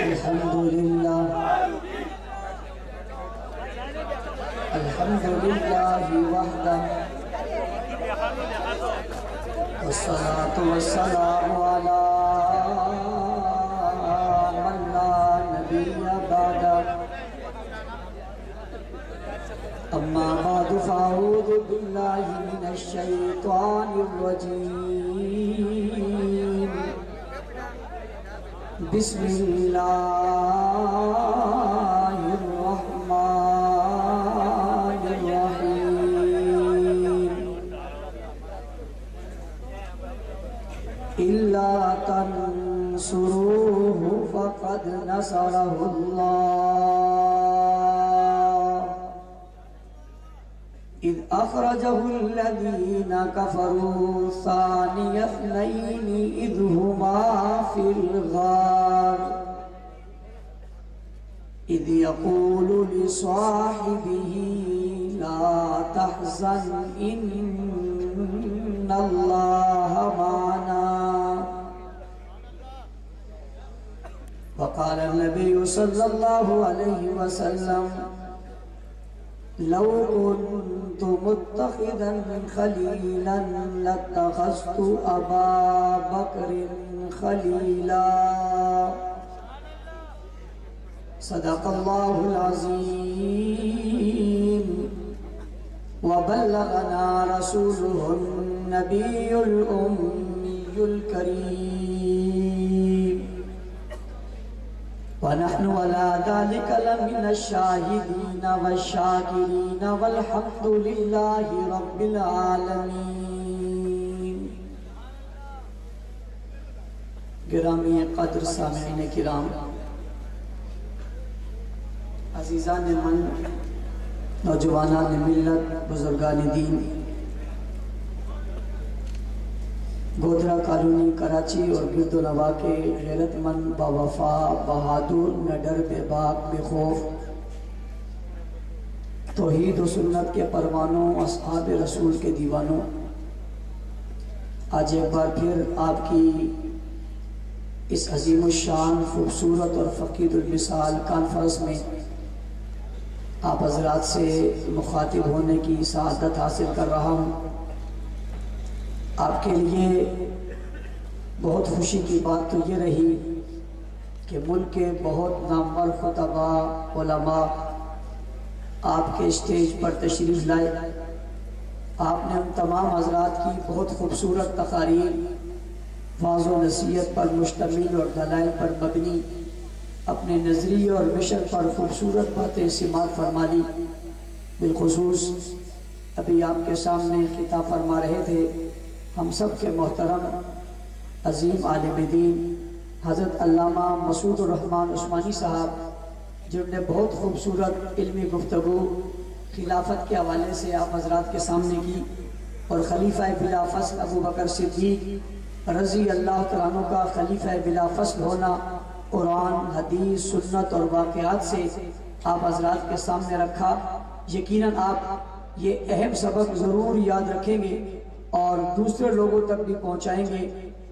الحمدللہ وحدہ والصلاة والسلام علی من لا نبی بعدہ اما بعد فاعوذ باللہ من الشیطان الرجیم بسم اللہ الرحمن الرحیم إلا تنصروه فقد نصره الله إذ أخرجه الذين كفروا ثاني اثنين إذ هما في الغار إذ يقول لصاحبه لا تحزن إن الله معنا وقال النبي صلى الله عليه وسلم لو كنت متخذا خليلا لاتخذت أبا بكر خليلا صدق الله العظيم وبلغنا رسوله النبي الأمي الكريم ونحن على ذلك لمن الشاهدين والشاكرين والحمد لله رب العالمين گرامی قدر سامعین کرام، عزیزان من، نوجوانان ملت، بزرگان دین، گودرا کالونی کراچی اور گرد و نواح کے غیرت مند، باوفا، بہادر، نڈر، بے باک، بے خوف، توحید و سنت کے پروانوں، اصحاب رسول کے دیوانوں، آج ایک بار پھر آپ کی اس عظیم الشان، خوبصورت اور فقید المثال کانفرنس میں آپ حضرات سے مخاطب ہونے کی سعادت حاصل کر رہا ہوں۔ آپ کے لیے بہت خوشی کی بات تو یہ رہی کہ ملک کے بہت نامور خطبہ، علماء آپ کے اسٹیج پر تشریف لائے۔ آپ نے ان تمام حضرات کی بہت خوبصورت تقاریر، واعظ و نصیحت پر مشتمل اور دلائل پر مبنی اپنے نظریے اور مشن پر خوبصورت باتیں سماعت فرما لی۔ بالخصوص ابھی آپ کے سامنے خطاب فرما رہے تھے ہم سب کے محترم عظیم عالم دین حضرت علامہ مسعود الرحمن عثمانی صاحب، جنہوں نے بہت خوبصورت علمی گفتگو خلافت کے حوالے سے آپ حضرات کے سامنے کی، اور خلیفہ بلا فصل ابو بکر صدیق رضی اللہ تعالیٰ عنہ کا خلیفہ بلا فصل ہونا قرآن، حدیث، سنت اور واقعات سے آپ حضرات کے سامنے رکھا۔ یقیناً آپ یہ اہم سبق ضرور یاد رکھیں گے اور دوسرے لوگوں تک بھی پہنچائیں گے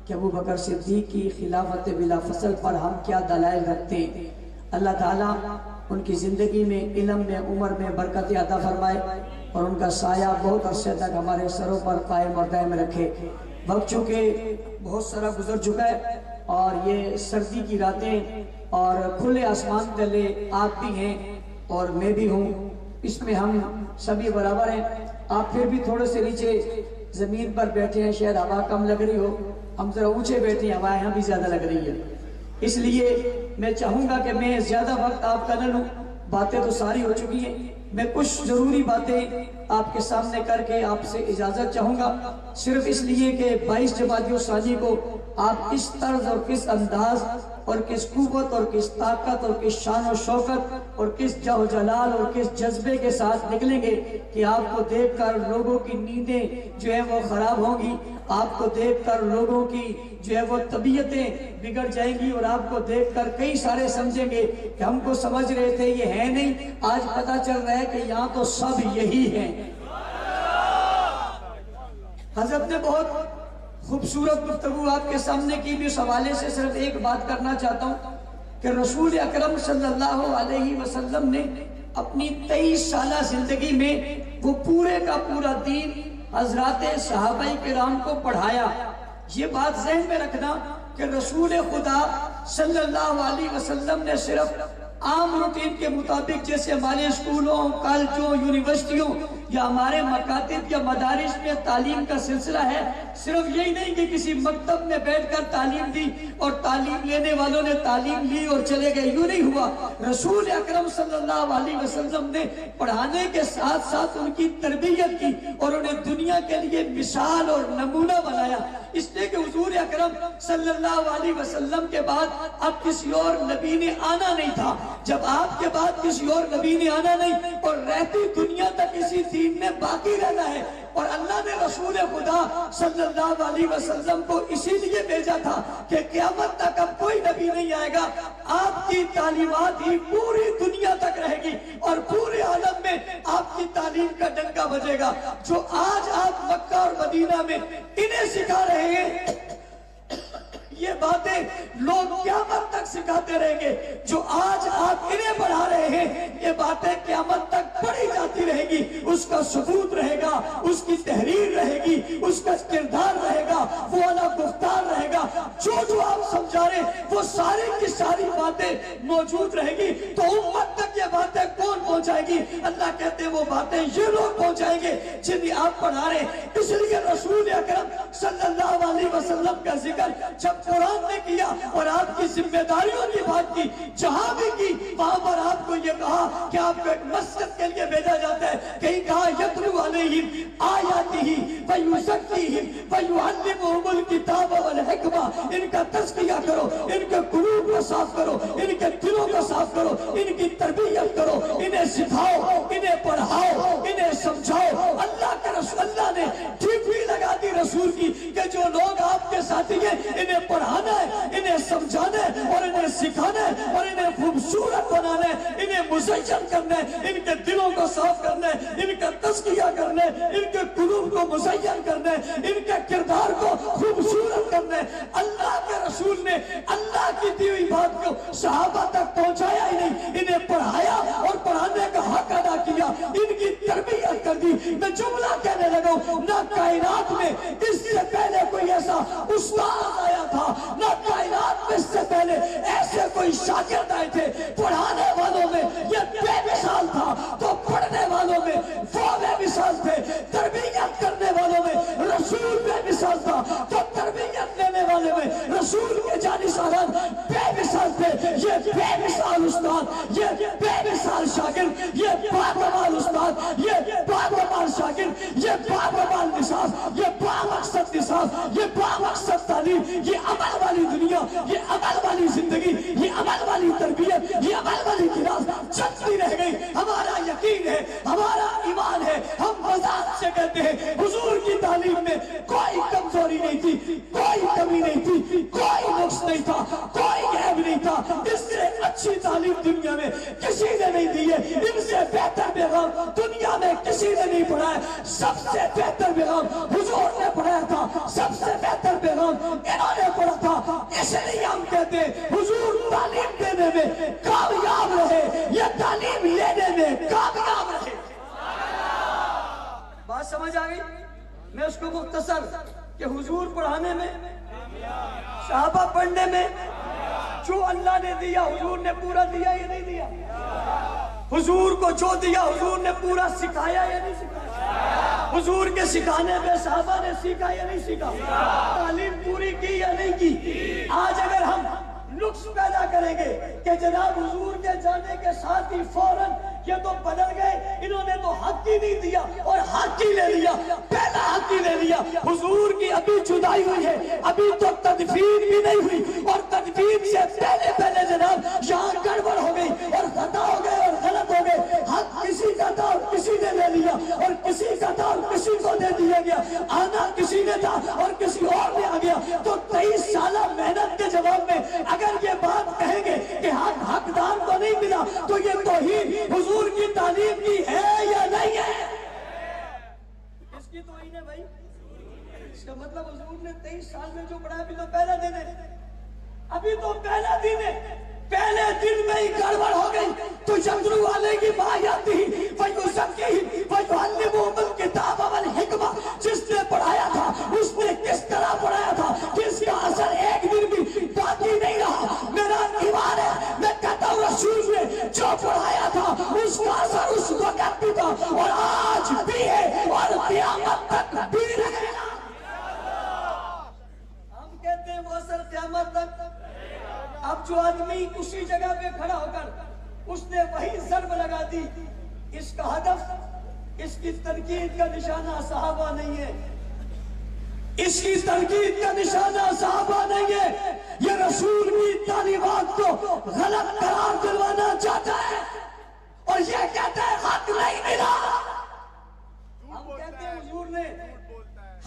کہ ابو بکر صدیق کی خلافت بلا فصل پر ہم کیا دلائل رکھتے ہیں۔ اللہ تعالیٰ ان کی زندگی میں، علم میں، عمر میں برکت عطا فرمائے اور ان کا سایہ بہت عرصے تک ہمارے سروں پر قائم اور دائم رکھے۔ وقت چونکہ بہت سارا گزر چکا ہے اور یہ سردی کی راتیں اور کھلے آسمان تلے آپ بھی ہیں اور میں بھی ہوں، اس میں ہم سبھی برابر ہیں۔ آپ پھر بھی تھوڑے سے نیچے زمین پر بیٹھے ہیں، شاید ہوا کم لگ رہی ہو، ہم ذرا اونچے بیٹھے ہیں، ہوا یہاں بھی زیادہ لگ رہی ہے۔ اس لیے میں چاہوں گا کہ میں زیادہ وقت آپ کا نہ لوں، باتیں تو ساری ہو چکی ہیں، میں کچھ ضروری باتیں آپ کے سامنے کر کے آپ سے اجازت چاہوں گا، صرف اس لیے کہ 22 جمادی الثانی کو آپ کس طرز اور کس انداز اور کس قوت اور کس طاقت اور کس شان و شوکت اور کس جہ و جلال اور کس جذبے کے ساتھ نکلیں گے کہ آپ کو دیکھ کر لوگوں کی نیندیں جو ہیں وہ خراب ہوں گی، آپ کو دیکھ کر لوگوں کی جو ہے وہ طبیعتیں بگڑ جائیں گی، اور آپ کو دیکھ کر کئی سارے سمجھیں گے کہ ہم کو سمجھ رہے تھے یہ ہے نہیں، آج پتہ چل رہا ہے کہ یہاں تو سب یہی ہیں۔ حضرت نے بہت خوبصورت گفتگو آپ کے سامنے کی، بھی اس حوالے سے صرف ایک بات کرنا چاہتا ہوں کہ رسول اکرم صلی اللہ علیہ وسلم نے اپنی 23 سالہ زندگی میں وہ پورے کا پورا دین حضرات صحابہ کرام کو پڑھایا۔ یہ بات ذہن میں رکھنا کہ رسول خدا صلی اللہ علیہ وسلم نے صرف عام روٹین کے مطابق جیسے ہمارے اسکولوں، کالجوں، یونیورسٹیوں یا ہمارے مکاتب یا مدارس میں تعلیم کا سلسلہ ہے، صرف یہی نہیں کہ کسی مکتب میں بیٹھ کر تعلیم دی اور تعلیم لینے والوں نے تعلیم لی اور چلے گئے، یوں نہیں ہوا۔ رسول اکرم صلی اللہ علیہ وسلم نے پڑھانے کے ساتھ ساتھ ان کی تربیت کی اور انہیں دنیا کے لیے مثال اور نمونہ بنایا، اس لیے کہ حضور اکرم صلی اللہ علیہ وسلم کے بعد اب کسی اور نبی نے آنا نہیں تھا۔ جب آپ کے بعد کسی اور نبی نے آنا نہیں اور رہتی دنیا تک اسی دین نے باقی رہنا ہے، اور اللہ نے رسول خدا صلی اللہ علیہ وسلم کو اسی لیے بھیجا تھا کہ قیامت تک اب کوئی نبی نہیں آئے گا، آپ کی تعلیمات ہی پوری دنیا تک رہے گی اور پورے عالم میں آپ کی تعلیم کا ڈنکا بجے گا۔ جو آج آپ مکہ اور مدینہ میں انہیں سکھا رہے ہیں، یہ باتیں لوگ قیامت تک سکھاتے رہیں گے۔ جو آج آپ انہیں پڑھا رہے ہیں، یہ باتیں قیامت تک پڑھی جاتی رہے گی، اس کا ثبوت رہے گا، اس کی تحریر رہے گی، اس کا کردار رہے گا، وہ والا گفتار رہے گا، جو آپ سمجھا رہے وہ ساری کی ساری باتیں موجود رہے گی۔ تو امت تک یہ باتیں کون پہنچائے گی؟ اللہ کہتے ہیں وہ باتیں یہ لوگ پہنچائیں گے جنہیں آپ پڑھا رہے ہیں۔ اس لیے رسول اکرم صلی اللہ علیہ وسلم کا ذکر جب قرآن نے کیا اور آپ کی ذمہ داریوں کی بات کی، جہاں بھی کی وہاں پر آپ کو یہ کہا کہ آپ کو ایک مسجد کے لیے بھیجا جاتا ہے، کہیں کہا یتلو علیہم آیاتہ ویزکیہم ویعلمہم الکتاب والحکمہ، ان کا تزکیہ کرو، ان کے قلوب کو صاف کرو، ان کے دلوں کو صاف کرو، ان کی تربیت کرو، انہیں سکھاؤ، انہیں پڑھاؤ، انہیں سمجھاؤ۔ اللہ کے رسول اللہ نے ڈیوٹی لگا دی رسول کی کہ جو لوگ آپ کے ساتھی ہیں انہیں پڑھانا ہے، انہیں سمجھانا ہے اور انہیں سکھانا ہے اور انہیں خوبصورت بنانا ہے، انہیں مزین کرنا ہے، ان کے دلوں کو صاف کرنا ہے، ان کا تزکیہ کرنا ہے، ان کے قلوب کو مزین کرنا ہے، ان کے کردار کو خوبصورت کرنا ہے۔ اللہ کے رسول نے اللہ کی دی ہوئی بات کو صحابہ تک پہنچایا ہی نہیں، انہیں پڑھایا اور پڑھانے کا حق ادا کیا، ان کی تربیت کر دی۔ میں جملہ کہنے لگا ہوں، نہ کائنات میں اس سے پہلے کوئی ایسا استاد آیا تھا، نہ کائنات میں اس سے پہلے ایسے کوئی شاگرد آئے تھے۔ پڑھانے والوں میں یہ بے مثال تھا تو پڑھنے والوں میں وہ بے مثال تھے، تربیت کرنے والوں میں رسول بے مثال تھا تو تربیت لینے والے میں رسول کے جانشینان بے مثال تھے۔ یہ بے مثال استاد، یہ بے مثال شاگرد، یہ باکمال استاد، یہ باکمال شاگرد، یہ باکمال نصاب، یہ بامقصد نصاب، یہ بامقصد تعلیم، یہ عمل والی دنیا، یہ عمل والی زندگی، یہ عمل والی تربیت، یہ عمل والی کلاس چلتی رہ گئی۔ ہمارا یقین ہے، ہمارا ایمان ہے، ہم وضاحت سے کہتے ہیں حضور کی تعلیم میں کوئی کمزوری نہیں تھی، کوئی کمی نہیں تھی، کوئی نقص نہیں تھا، کوئی عیب نہیں تھا۔ اس سے اچھی تعلیم دنیا میں کسی نے نہیں دی ہے، ان سے بہتر پیغام دنیا میں کسی نے نہیں پڑھایا۔ سب سے بہتر پیغام حضور نے پڑھایا تھا، سب سے بہتر پیغام انہوں نے پڑھا تھا۔ اس لیے ہم کہتے ہیں حضور تعلیم دینے میں کامیاب رہے، یہ تعلیم لینے میں کامیاب رہے۔ بات سمجھ آ گئی؟ میں اس کو مختصر کہ حضور پڑھانے میں، صحابہ پڑھنے میں، جو اللہ نے دیا حضور نے پورا دیا یا نہیں دیا؟ حضور کو جو دیا حضور نے پورا سکھایا یا نہیں سکھایا؟ حضور کے سکھانے میں صحابہ نے سیکھا یا نہیں سیکھا؟ تعلیم پوری کی یا نہیں کی؟ آج اگر ہم نقص پیدا کریں گے کہ جناب حضور کے جانے کے ساتھ ہی فوراً یہ تو بدل گئے، انہوں نے تو حق ہی نہیں دیا اور حق ہی لے لیا، پہلا حق ہی لے لیا۔ حضور کی ابھی جدائی ہوئی ہے، ابھی تو تدفین بھی نہیں ہوئی، اور تدفین سے پہلے پہلے جناب یہاں گڑبڑ ہو گئی اور خطا ہو گئے اور غلط ہو گئے۔ حق کسی کا تھا اور کسی نے لے لیا، اور کسی کا تھا اور کسی کو دے دیا گیا، آنا کسی نے تھا اور کسی اور نے آ گیا۔ تو 23 سالہ محنت کے جواب میں اگر یہ بات کہیں گے کہ حق حقدار کو نہیں ملا تو یہ توہین حضور کی تعلیم کی ہے یا نہیں ہے؟ اس کی توہین ہے بھائی۔ اس کا مطلب حضور نے 23 سال میں جو پڑھا ابھی تو پہلا دن ہے، ابھی تو پہلا دن ہے۔ پہلے دن میں ہی گڑبڑ ہو گئی تو یدرو والے کی ماں آتی وَيُعَلِّمُهُمُ الْكِتَابَ وَالْحِکْمَةَ جس نے پڑھایا تھا اس نے کس طرح پڑھایا تھا کس کا اثر ایک دن بھی باقی نہیں رہا. میرا ایمان ہے میں کہتا ہوں رسول نے جو پڑھایا تھا اس کا اثر اس وقت بھی تھا اور آج بھی ہے اور قیامت تک بھی رہے گا. ہم کہتے ہیں وہ اثر قیامت تک. اب جو آدمی اسی جگہ پہ کھڑا ہو کر اس نے وہی ضرب لگا دی اس کا ہدف اس کی تنقید کا نشانہ صحابہ نہیں ہے. اس کی تنقید کا نشانہ صحابہ نہیں ہے. یہ رسول کی تعلیمات کو غلط قرار دلوانا چاہتا ہے اور یہ کہتا ہے حق نہیں ملا.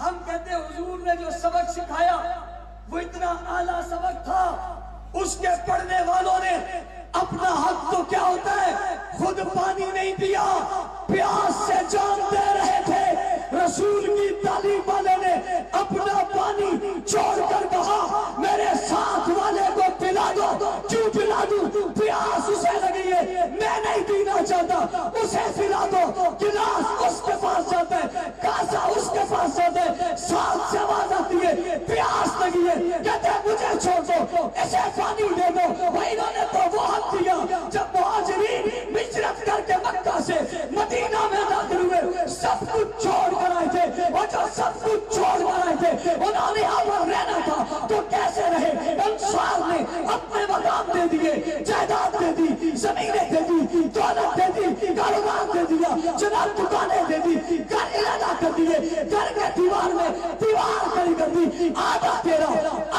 ہم کہتے ہیں حضور نے جو سبق سکھایا وہ اتنا اعلیٰ سبق تھا. اس کے پڑھنے والوں نے اپنا حق تو کیا ہوتا ہے خود پانی نہیں پیا پیاس سے جان دے رہے تھے. رسول کی تعلیم والے نے اپنا پانی چھوڑ کر کہا میرے ساتھ والے کو پلا دو. کیوں پلا دوں؟ پیاس اسے لگی ہے میں نہیں پینا چاہتا اسے پلا دو. گلاس اس کے پاس جاتا ہے کاسا اس کے پاس جاتا ہے ساتھ سے آواز آتی ہے پیاس لگی ہے کہتے ہیں مجھے چھوڑ دو اسے پانی دے دو. انہوں نے تو وہ حق دیا جب مہاجرین ہجرت کر کے مکہ سے مدینہ میں داخل ہوئے سب کچھ چھوڑ کر آئے تھے اور جو سب کچھ چھوڑ کر آئے تھے انہوں نے یہاں پر رہنا تھا تو کیسے رہے؟ انصار نے اپنے مقام دے دیے جائیداد دے دی زمینیں دے دی دولت دے دی کاروبار دے دیا جناب دکانیں دے دی گھر ادا کر دیے گھر کے دیوار میں دیوار کھڑی کر دی آدھا تیرا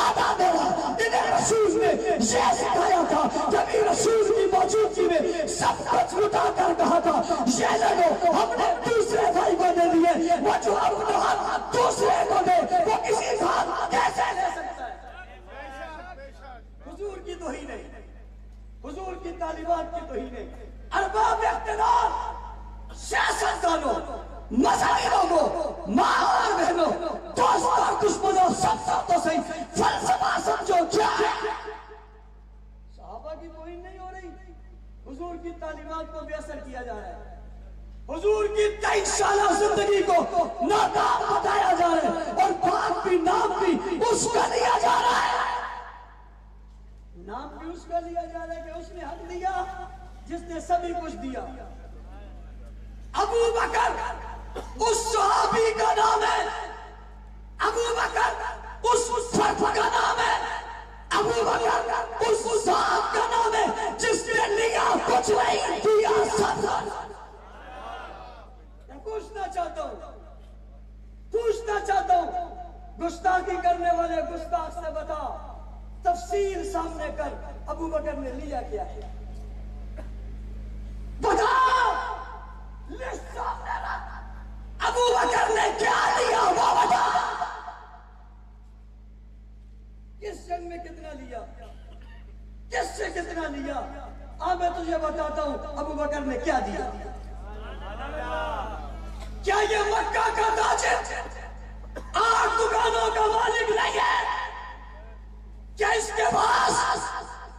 آدھا میرا. انہیں رسول نے یہ سکھایا تھا کبھی رسول کی موجودگی میں سب کچھ لٹا کر کہا تھا یہ لگو ہم نے دوسرے بھائی کو دے دیے وہ جو اپنا حق دوسرے کو دے وہ کسی کا کیسے لے سکتا ہے؟ حضور کی توہین ہے حضور کی تعلیمات کی توہین ہے. ارباب اقتدار سیاستدانوں مذہبی لوگوں ماں اور بہنوں دوست اور دشمنوں سب تو صحیح فلسفہ سمجھو کیا ہے؟ صحابہ کی توہین نہیں ہو رہی حضور کی تعلیمات کو بے اثر کیا جا رہا ہے. حضور کی 23 سالہ زندگی کو ناکام بتایا جا رہا ہے اور بات بھی نام بھی اس کا لیا جا رہا ہے. نام بھی اس کا لیا جا رہا ہے کہ اس نے حق دیا جس نے سبھی کچھ دیا. ابو بکر اس صحابی کا نام ہے. ابو بکر اس فرد کا نام ہے. ابو بکر اس ذات کا نام ہے جس نے لیا کچھ نہیں دیا سب. میں پوچھنا چاہتا ہوں گستاخی کرنے والے گستاخ سے بتا تفصیل سامنے کر ابو بکر نے لیا کیا ہے بتا لسٹ سامنے رکھ. ابو بکر نے کیا لیا وہ بتا. کس جنگ میں کتنا لیا کس سے کتنا لیا میں تجھے بتاتا ہوں ابو بکر نے کیا دیا. کیا یہ مکہ کا تاجر 8 دکانوں کا مالک نہیں ہے؟ کیا اس کے پاس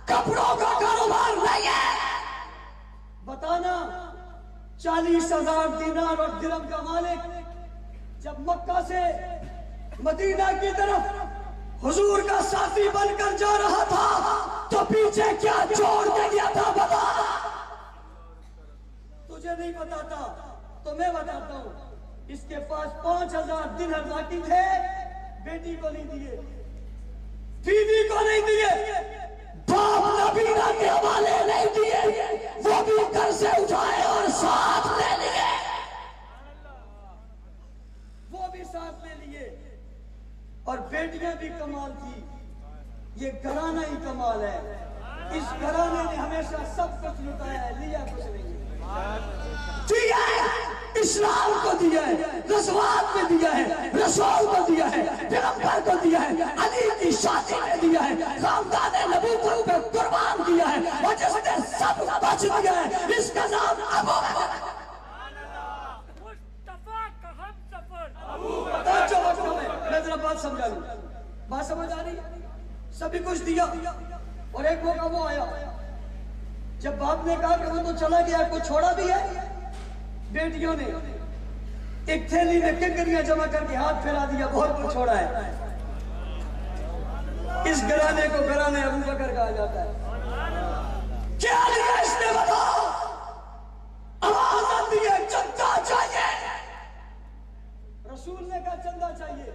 کپڑوں کا کاروبار نہیں ہے؟ بتانا. 40,000 دینار اور درہم کا مالک جب مکہ سے مدینہ کی طرف حضور کا ساتھی بن کر جا رہا تھا تو پیچھے کیا چھوڑ کے گیا تھا بتا. تجھے نہیں بتاتا تو میں بتاتا ہوں. اس کے پاس 5,000 دینار باقی تھے بیٹی کو نہیں دیے بیوی کو نہیں دیے باپ نبینا کے حوالے نہیں دیے وہ بھی گھر سے اٹھائے اور ساتھ لے لیے اور بیٹیاں بھی کمال کی. یہ گھرانہ ہی کمال ہے. اس گھرانے نے ہمیشہ سب کچھ لٹایا ہے لیا کچھ نہیں دیا ہے. اسلام کو دیا ہے رسوات میں دیا ہے رسول کو دیا ہے پیغمبر کو دیا ہے علی کی شادی میں دیا ہے خاندان نبوت پہ قربان کیا ہے اور جس نے سب بچ گیا ہے اس کا نام ابو بکر. میں ذرا بات سمجھا لوں. بات سمجھ آ رہی؟ سبھی کچھ دیا اور ایک موقع وہ آیا جب باپ نے کہا کہ وہ تو چلا گیا، کچھ چھوڑا بھی ہے؟ بیٹیوں نے ایک تھیلی میں کنکریاں جمع کر کے ہاتھ پھیلا دیا، بہت کچھ چھوڑا ہے۔ اس گرانے کو گرانے ابو بکر کہا جاتا ہے۔ کیا لیا اس نے بتاؤ؟ آواز آتی ہے چندہ چاہیے۔ رسول نے کہا چندہ چاہیے،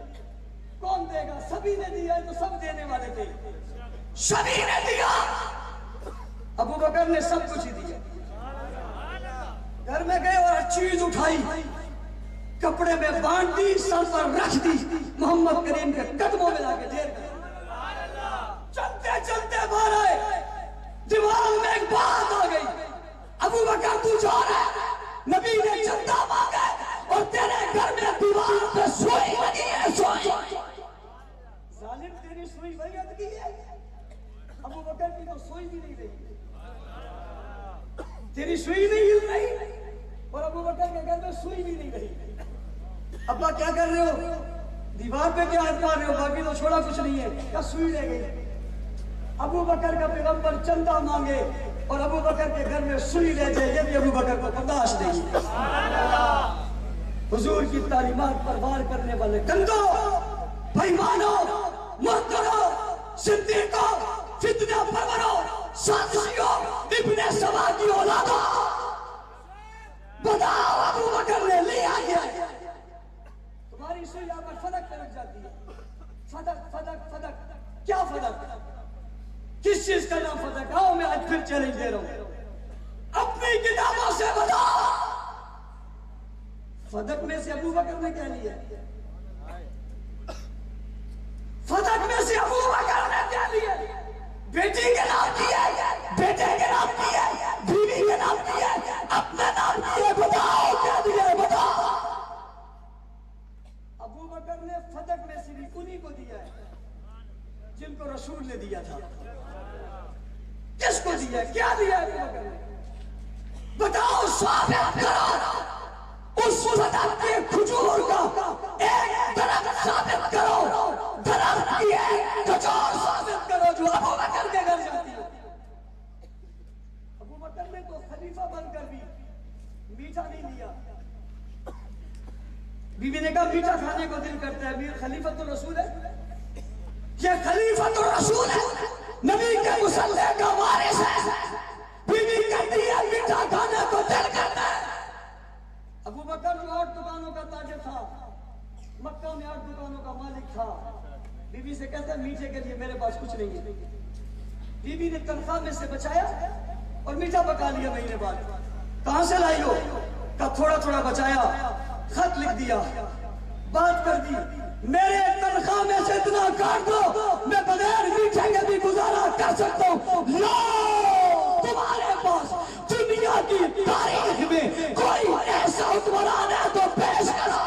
کون دے گا؟ سبھی نے دیا ہے تو سب دینے والے تھے، سبھی نے دیا۔ ابو بکر نے سب کچھ ہی دیا، گھر میں گئے اور ہر چیز اٹھائی، کپڑے میں بانٹ دی، سر پر رکھ دی، محمد کریم کے قدموں میں لا کے ڈھیر دی۔ چلتے چلتے باہر آئے، دماغ میں ایک بات آ گئی، ابو بکر تو جا رہا ہے، نبی نے چندہ مانگا اور تیرے گھر میں دیوار پہ سوئی لگی ہے، سوئی۔ ظالم تیری سوئی وہی عد کی ہے؟ ابو بکر کی تو سوئی بھی نہیں رہی، تیری سوئی نہیں ہل رہی اور ابو بکر کے گھر میں سوئی بھی نہیں رہی۔ ابا کیا کر رہے ہو؟ دیوار پہ کیا ہاتھ مار رہے ہو؟ باقی تو چھوڑا کچھ نہیں ہے، کیا سوئی رہ گئی؟ ابو بکر کا پیغمبر چندہ مانگے اور ابو بکر کے گھر میں سوئی رہ جائے، یہ بھی ابو بکر کو برداشت نہیں۔ حضور کی تعلیمات پر وار کرنے والے گندو، بےایمانو، مرتدو، صدیقو، فتنہ پرورو، سازشیو، ابن سبا کی اولادو، بتاؤ ابو بکر نے لیا ہے؟ تمہاری سوئی یہاں پر فدق پہ لگ جاتی ہے، فدق فدق فدق، کیا فدق؟ کس چیز کا نام فدق؟ آؤ میں آج پھر چیلنج دے رہا ہوں، اپنی کتابوں سے بتاؤ فدق میں سے ابو بکر نے کیا لیا؟ فدق میں سے ابو بکر نے کیا لیا؟ بیٹی کے نام کیا ہے، بیٹے کے نام کیا ہے، بیوی کے نام کیا ہے، اپنے نام کیا ہے، بتاؤ کیا دیا ہے؟ بتاؤ۔ ابو بکر نے فدق میں سے بھی انہی کو دیا ہے جن کو رسول نے دیا تھا۔ کس کو دیا ہے؟ کیا دیا ہے ابو بکر نے؟ بتاؤ، ثابت کرو۔ اس فدق کے کھجور کا ایک درخت ثابت کرو، درخت کی ایک کھجور ثابت کرو جو ابو بکر کے گھر جاتی ہے۔ ابو بکر نے تو خلیفہ بن کر بھی میٹھا نہیں لیا۔ بیوی نے کہا میٹھا کھانے کو دل کرتا ہے، خلیفۃ الرسول ہے، یہ خلیفۃ الرسول ہے، نبی کے مصلی کا وارث ہے، بیوی کہتی ہے میٹھا کھانے کو دل کرتا ہے۔ ابو بکر جو 8 دکانوں کا تاجر تھا، مکہ میں 8 دکانوں کا مالک تھا، بیوی سے کہتا ہے میٹھے کے لیے میرے پاس کچھ نہیں ہے۔ بیوی نے تنخواہ میں سے بچایا اور میٹھا پکا لیا مہینے بعد۔ کہاں سے لائی ہو؟ کہا تھوڑا تھوڑا بچایا، خط لکھ دیا، بات کر دی، میرے تنخواہ میں سے اتنا کاٹ دو میں بغیر میٹھے کے بھی گزارا کر سکتا ہوں۔ لو تمہارے پاس دنیا کی تاریخ میں کوئی ایسا حکمران ہے تو پیش کرو۔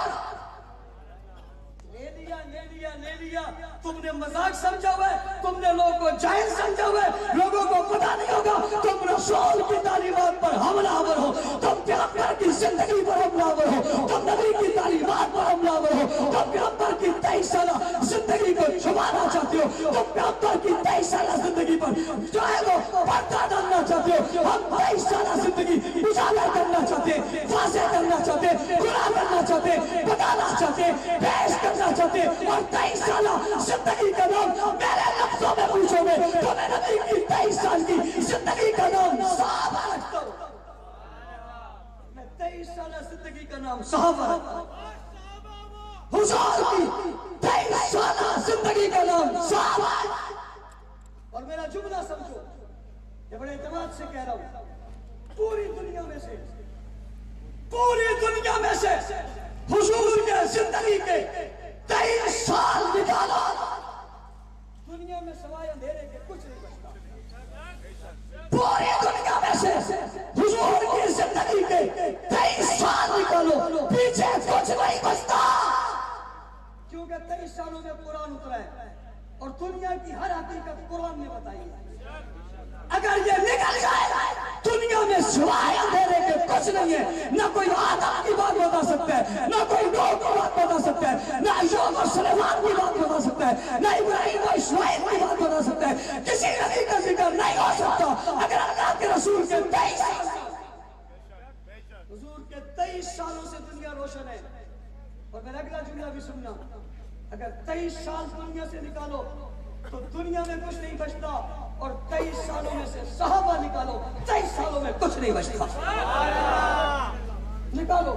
لے لیا لے لیا لے لیا، تم نے مذاق سمجھا ہوا ہے، تم نے لوگوں کو جاہل سمجھا ہوا ہے، لوگوں کو پتا نہیں ہوگا تم رسول کی تعلیمات پر حملہ آور ہو، تم پیغمبر کی زندگی پر حملہ آور ہو، تم نبی کی تعلیمات پر حملہ آور ہو، تم پیغمبر کی 23 سالہ زندگی کو چھپانا چاہتے ہو، تم پیغمبر کی 23 سالہ زندگی پر جو ہے وہ پردہ ڈالنا چاہتے ہو۔ ہم 23 سالہ زندگی اجاگر کرنا چاہتے، واضح کرنا چاہتے، کھلا کرنا چاہتے، بتانا چاہتے، پیش کرنا چاہتے، اور 23 سالہ زندگی کا نام میرے لفظوں میں پوچھو گے تو میں نبی کی 23 سال کی زندگی کا نام صحابہ رکھتا ہوں۔ میں 23 سالہ زندگی کا نام صحابہ رکھتا ہوں، حضور کی 23 سالہ زندگی کا نام صحابہ۔ اور میرا جملہ سمجھو، یہ بڑے اعتماد سے کہہ رہا ہوں، پوری دنیا میں سے حضور کے زندگی کے 23 سال نکالا، دنیا میں سوائے اندھیرے کے کچھ نہیں بچتا۔ پوری دنیا میں سے حضور کی زندگی کے 23 سال نکالو، پیچھے کچھ نہیں بچتا، کیونکہ 23 سالوں میں قرآن اترا ہے اور دنیا کی ہر حقیقت قرآن نے بتائی ہے۔ اگر یہ نکل جائے دنیا میں سوائے اندھیرے کے کچھ نہیں ہے، نہ کوئی آدم کی بات بتا سکتا ہے، نہ کوئی نوح کی بات بتا سکتا ہے، نہ ایوب اور سلیمان کی بات بتا سکتا ہے، نہ ابراہیم اور اسماعیل کی بات بتا سکتا ہے، کسی نبی کا ذکر نہیں ہو سکتا۔ اگر اللہ کے رسول کے 23 سال، حضور کے 23 سالوں سے دنیا روشن ہے۔ اور میں اگلا جملہ بھی سننا، اگر 23 سال دنیا سے نکالو تو دنیا میں کچھ نہیں بچتا، اور 23 سالوں میں سے صحابہ نکالو 23 سالوں میں کچھ نہیں بچتا۔ نکالو،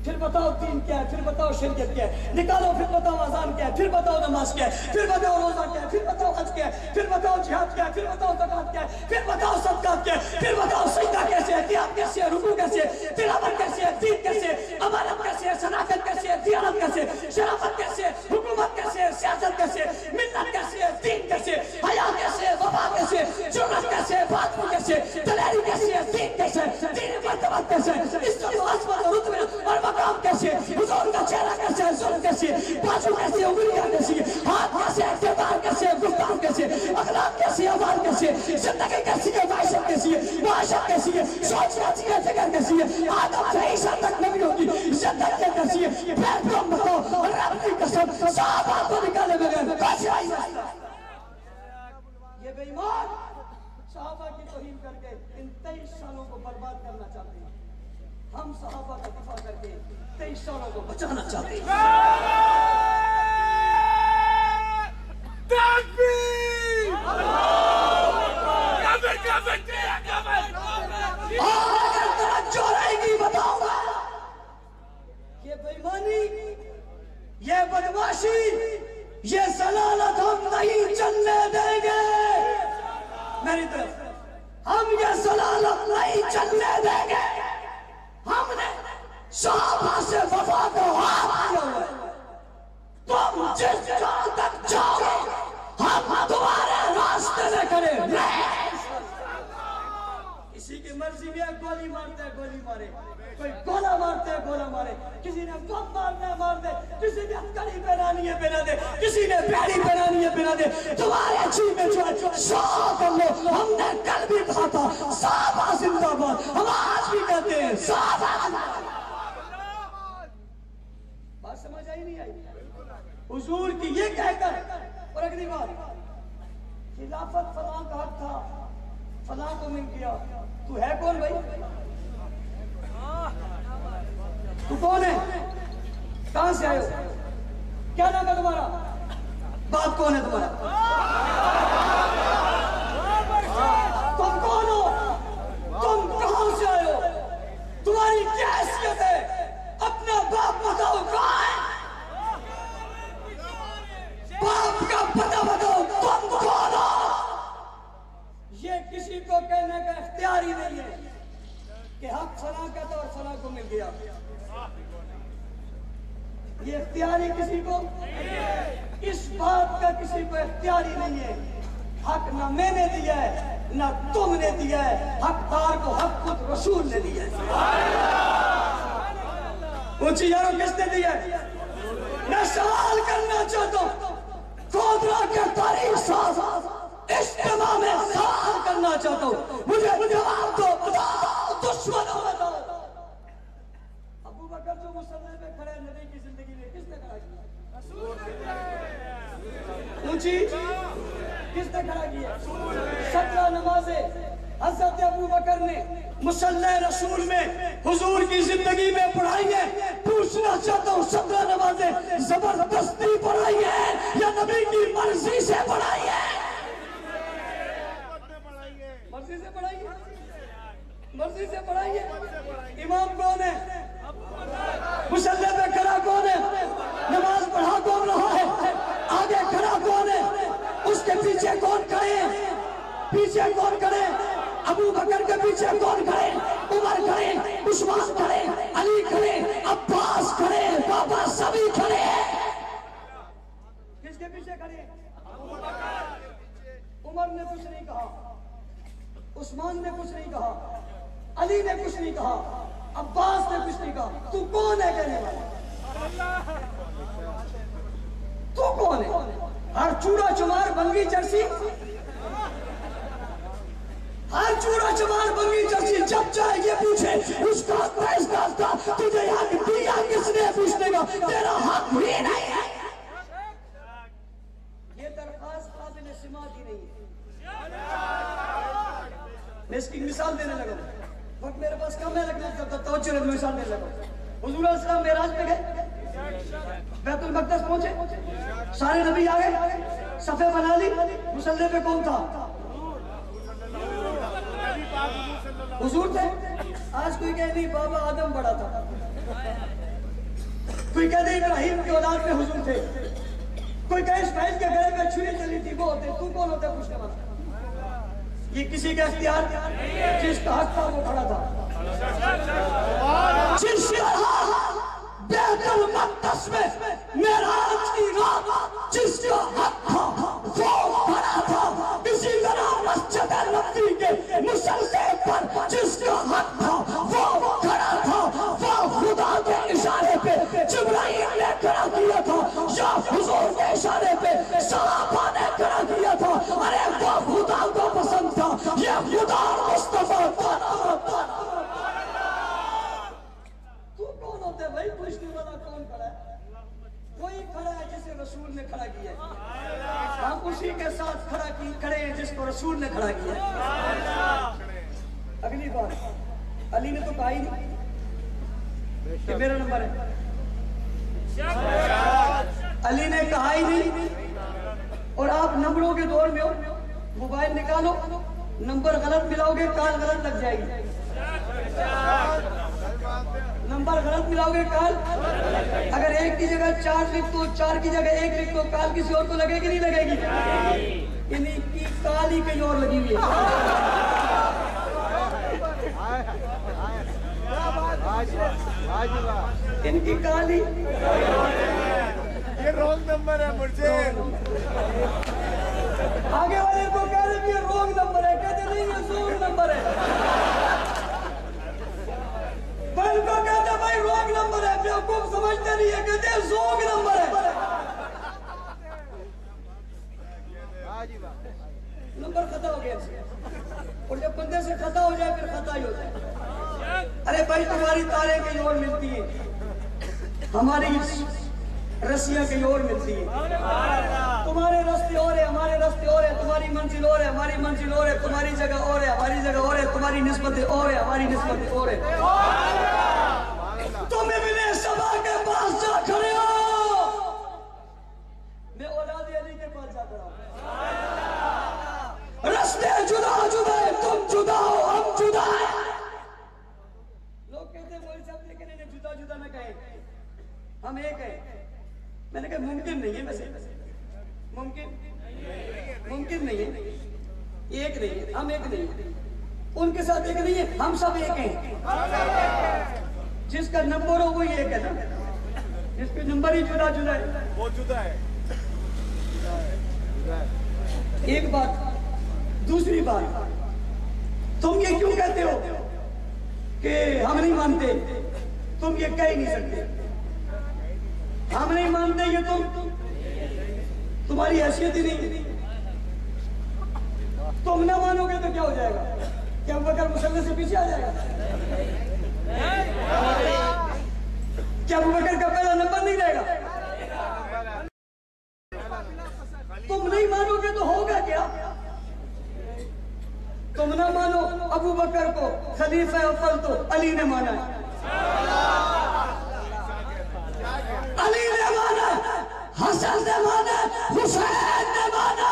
پھر بتاؤ دین کیا ہے، پھر بتاؤ شریعت کیا ہے، نکالو پھر بتاؤ اذان کیا ہے، پھر بتاؤ نماز کیا ہے، پھر بتاؤ روزہ کیا ہے، پھر بتاؤ حج کیا ہے، پھر بتاؤ جہاد کیا ہے، پھر بتاؤ زکات کیا ہے، پھر بتاؤ صدقات کیا ہے، پھر بتاؤ سجدہ کیسے ہے، قیام کیسے ہے، رکوع کیسے ہے، تلاوت کیسے ہے، دین کیسے ہے، امانت کیسے ہے، صداقت کیسے ہے، دیانت کیسے ہے، شرافت کیسے ہے، حکومت کیسے ہے، سیاست کیسے ہے، ملت کیسے ہے، دین کیسے ہے، حیا کیسے ہے، وفا کیسے ہے، جرأت کیسے ہے، بہادری کیسے ہے، دلیری کیسے ہے، دین کیسے ہے، دین مرتبہ کیسے ہے، عزت و عظمت و رتبہ اور مقام کیسے ہے، حضور کا چہرہ کیسے ہے، ظلم کیسے ہے، بازو کیسے ہے، انگلیاں کیسے ہے، ہاتھ کیسے ہے، کردار کیسے ہے، گفتار کیسے ہے، اخلاق کیسے ہے، اعمال کیسے ہے، زندگی کیسی ہے، معیشت کیسی ہے، معاشرت کیسی ہے، سوچ کیسی ہے، فکر کیسی ہے، آدم سے عیسیٰ تک نبیوں کی زندگی کیسی ہے، پھر تم بتاؤ، رب کی قسم صحابہ کو نکالے بغیر کچھ نہیں بچتا۔ یہ بے ایمان صحابہ کی توہین کر کے ان 23 سالوں کو برباد کرنا چاہتے ہیں، ہم صحابہ کا دفاع کر کے 23 سالوں کو بچانا چاہتے ہیں۔ تکبیر! اور اگر توجہ رہے گی بتاؤں گا، یہ بے ایمانی، یہ بدماشی، یہ ضلالت ہم نہیں چلنے دیں گے۔ میری طرف ہم یہ ضلالت نہیں چلنے دیں گے۔ ہم نے صحابہ سے وفا کو ہاتھ کیا ہوا ہے، تم جس جہاں تک جاؤ گے ہم تمہارے راستے میں کھڑے رہیں۔ کسی کی مرضی میں گولی مارتے ہیں گولی مارے، کوئی گولہ مارتے ہیں گولہ مارے، کسی نے بم مارنا ہے مار دے، کسی نے کڑی پہنانی ہے پہنا دے، کسی نے بیڑی پہنانی ہے پہنا دے، تمہارے جی میں جو ہے شاہ کر لو۔ ہم نے کل بھی کہا تھا صحابہ زندہ باد، ہم آج بھی کہتے ہیں صحابہ زندہ باد۔ بات سمجھ آئی نہیں آئی؟ حضور کی یہ کہہ کر، اور اگلی بات، خلافت فلاں کا حق تھا، فلاں کو مل گیا، تو ہے کون بھائی؟ تو کون ہے؟ کہاں سے آئے ہو؟ کیا نام ہے تمہارا؟ بات کون ہے تمہارا؟ تم کون ہو؟ تم کہاں سے آئے ہو؟ تمہاری کیا حیثیت ہے؟ اپنا باپ بتاؤ کہاں ہے؟ باپ کا پتہ بتاؤ تم کون ہو؟ یہ کسی کو کہنے کا اختیار ہی نہیں ہے کہ حق فلاں کا تھا اور فلاں کو مل گیا۔ یہ اختیار ہی کسی کو، اس بات کا کسی کو اختیار ہی نہیں ہے۔ حق نہ میں نے دیا ہے نہ تم نے دیا ہے، حقدار کو حق خود رسول نے دیا ہے۔ اونچی یارو کس نے دیا ہے؟ میں سوال کرنا چاہتا ہوں، کودرا کے تاریخ ساز اجتماع میں سوال کرنا چاہتا ہوں، مجھے جواب دو، بتاؤ دشمنوں بتاؤ، ابو بکر جو مصلی پہ کھڑے نبی کی زندگی میں کس نے کھڑا کیا؟ اونچی کس نے کھڑا کیا؟ 17 نمازیں حضرت ابو بکر نے مصلی رسول میں حضور کی زندگی میں پڑھائی ہے۔ پوچھنا چاہتا ہوں 17 نمازیں زبردستی پڑھائی ہے یا نبی کی مرضی سے پڑھائی ہے؟ مرضی سے پڑھائی ہے، مرضی سے پڑھائی ہے۔ امام کون ہے؟ مصلی پہ کھڑا کون ہے؟ نماز پڑھا کون رہا ہے؟ آگے کھڑا کون ہے؟ اس کے پیچھے کون کھڑے ہیں؟ پیچھے کون کھڑے؟ ابو بکر کے پیچھے کون کھڑے؟ عمر کھڑے، عثمان کھڑے، علی کھڑے، عباس کھڑے، بابا سبھی کھڑے۔ کس کے پیچھے کھڑے؟ عمر نے کچھ نہیں کہا، عثمان نے کچھ نہیں کہا، علی نے کچھ نہیں کہا، عباس نے کچھ نہیں کہا۔ تو کون ہے کہنے والا؟ تو کون ہے؟ ہر چوڑا چمار بنگی چرسی، ہر چوڑا چمار بنگی چرسی جب چاہے یہ پوچھے اس کا تجھے حق دیا کس نے پوچھنے کا؟ تیرا حق ہی نہیں ہے۔ یہ درخواست قابل سماعت ہی نہیں ہے۔ میں اس کی مثال دینے لگا وقت میرے پاس کم ہے لیکن توجہ رکھو مثال دینے لگا حضور علیہ السلام معراج پہ گئے بیت المقدس پہنچے سارے نبی آگئے صفے بنا لی مصلی پہ کون تھا حضور تھے آج کوئی کہہ نہیں بابا آدم بڑا تھا کوئی کہہ نہیں ابراہیم کی اولاد میں حضور تھے کوئی کہے اسماعیل کے گلے میں چھری چلی تھی وہ ہوتے تو کون ہوتا ہے پوچھنے والا یہ کسی کا اختیار جس کا حق تھا وہ کھڑا تھا جس طرح بیت المقدس میں معراج کی رات جس کا حق تھا وہ کھڑا تھا اسی طرح مسجد نبوی کے مسلے پر جس کا حق تھا وہ کھڑا تھا وہ خدا کے اشارے پہ جبرائیل نے کھڑا کیا تھا یا حضور کے اشارے پہ صحابہ نے کھڑا کیا تھا ارے وہ خدا کو پسند تھا یہ خدا مصطفیٰ تو کون ہوتے بھائی پوچھنے والا کون کھڑا ہے کوئی کھڑا ہے جسے رسول نے کھڑا کیا ہے ہم اسی کے ساتھ کھڑے ہیں جس کو رسول نے کھڑا کیا ہے اگلی بات علی نے تو کہا ہی نہیں کہ میرا نمبر ہے علی نے کہا ہی نہیں اور آپ نمبروں کے دور میں ہو موبائل نکالو نمبر غلط ملاؤ گے کال غلط لگ جائے گی نمبر غلط ملاؤ گے کال اگر ایک کی جگہ 4 لکھ تو 4 کی جگہ 1 لکھ تو کال کسی اور کو لگے گی نہیں لگے گی انہی کی کال ہی کہیں اور لگی ہوئی ہے ان کی کال ہی یہ رونگ نمبر ہے مجھے آگے والے کو کہہ رہے کہ یہ رونگ نمبر ہے کہتے نہیں یہ زونگ نمبر ہے بھائی کو کہتے بھائی رونگ نمبر ہے بیوقوف سمجھتے نہیں ہے کہتے ہیں زونگ نمبر ہے نمبر خطا ہو گیا اور جب بندے سے خطا ہو جائے پھر خطا ہی ہو جائے ارے بھائی تمہاری تاریں کہیں اور ملتی ہیں ہماری رسیاں کہیں اور ملتی ہیں تمہارے رستے اور ہیں ہمارے رستے اور ہیں تمہاری منزل اور ہے ہماری منزل اور ہے تمہاری جگہ اور ہے ہماری جگہ اور ہے تمہاری نسبتیں اور ہے ہماری نسبتیں اور ہے تم ابن سبا کے پاس جا کھڑے ہو میں اولاد علی کے پاس جا کھڑا ہوں رستے جدا جدا ہے تم جدا ہو ہم جدا ہیں لوگ کہتے ہیں مولوی صاحب لیکن انہیں جدا جدا نہ کہیں ہم ایک ہیں میں نے کہا ممکن نہیں ہے ویسے ممکن نہیں ہے ایک نہیں ہے ہم ایک نہیں ہیں ان کے ساتھ ایک نہیں ہے ہم سب ایک ہیں جس کا نمبر ہو وہی ایک ہے نا جس کے نمبر ہی جدا جدا ہے وہ جدا ہے ایک بات دوسری بات تم یہ کیوں کہتے ہو کہ ہم نہیں مانتے تم یہ کہہ نہیں سکتے ہم نہیں مانتے یہ تمہاری حیثیت ہی نہیں تم نہ مانو گے تو کیا ہو جائے گا کیا ابو بکر مسلح سے پیچھے آ جائے گا کیا ابو بکر کا پہلا نمبر نہیں رہے گا تم نہیں مانو گے تو ہوگا کیا تم نہ مانو ابو بکر کو خلیفہ اول تو علی نے مانا ہے علی نے مانا حسن نے مانا حسین نے مانا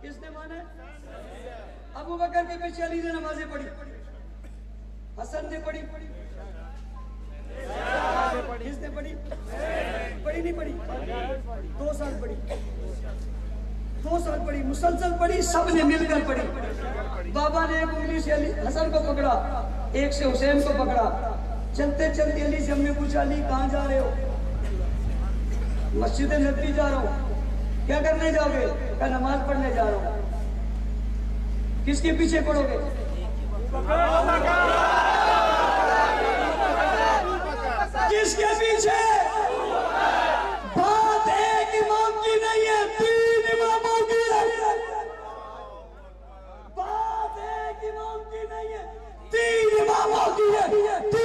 کس نے مانا ابو بکر کے پیچھے علی نے نمازیں پڑھی حسن نے پڑھی کس نے پڑھی پڑھی نہیں پڑھی 2 سال پڑھی 2 سال پڑھی مسلسل پڑھی سب نے مل کر پڑھی بابا نے ایک انگلی سے حسن کو پکڑا ایک سے حسین کو پکڑا چلتے چلتے علی سے ہم نے پوچھا علی کہاں جا رہے ہو مسجد نبوی جا رہا ہوں کیا کرنے جاؤ گے کہا نماز پڑھنے جا رہا ہوں کس کے پیچھے پڑھو گے کس کے پیچھے بات ایک امام کی نہیں ہے 3 اماموں کی ہے بات ایک امام کی نہیں ہے 3 اماموں کی ہے 3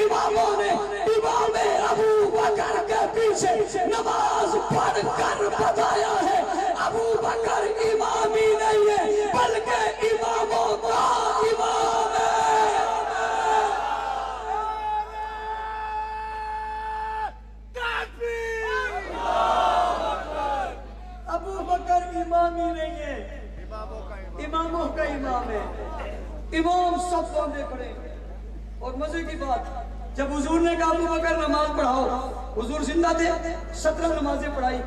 اماموں نے امام ابو بکر کے پیچھے نماز پڑھ کر بتایا ہے ابو بکر امام ہی نہیں ہے بلکہ امام امام سب سامنے کھڑے. اور مزے کی بات جب حضور نے کہا ابو بکر نماز پڑھاؤ، حضور زندہ تھے، 17 نمازیں پڑھائی.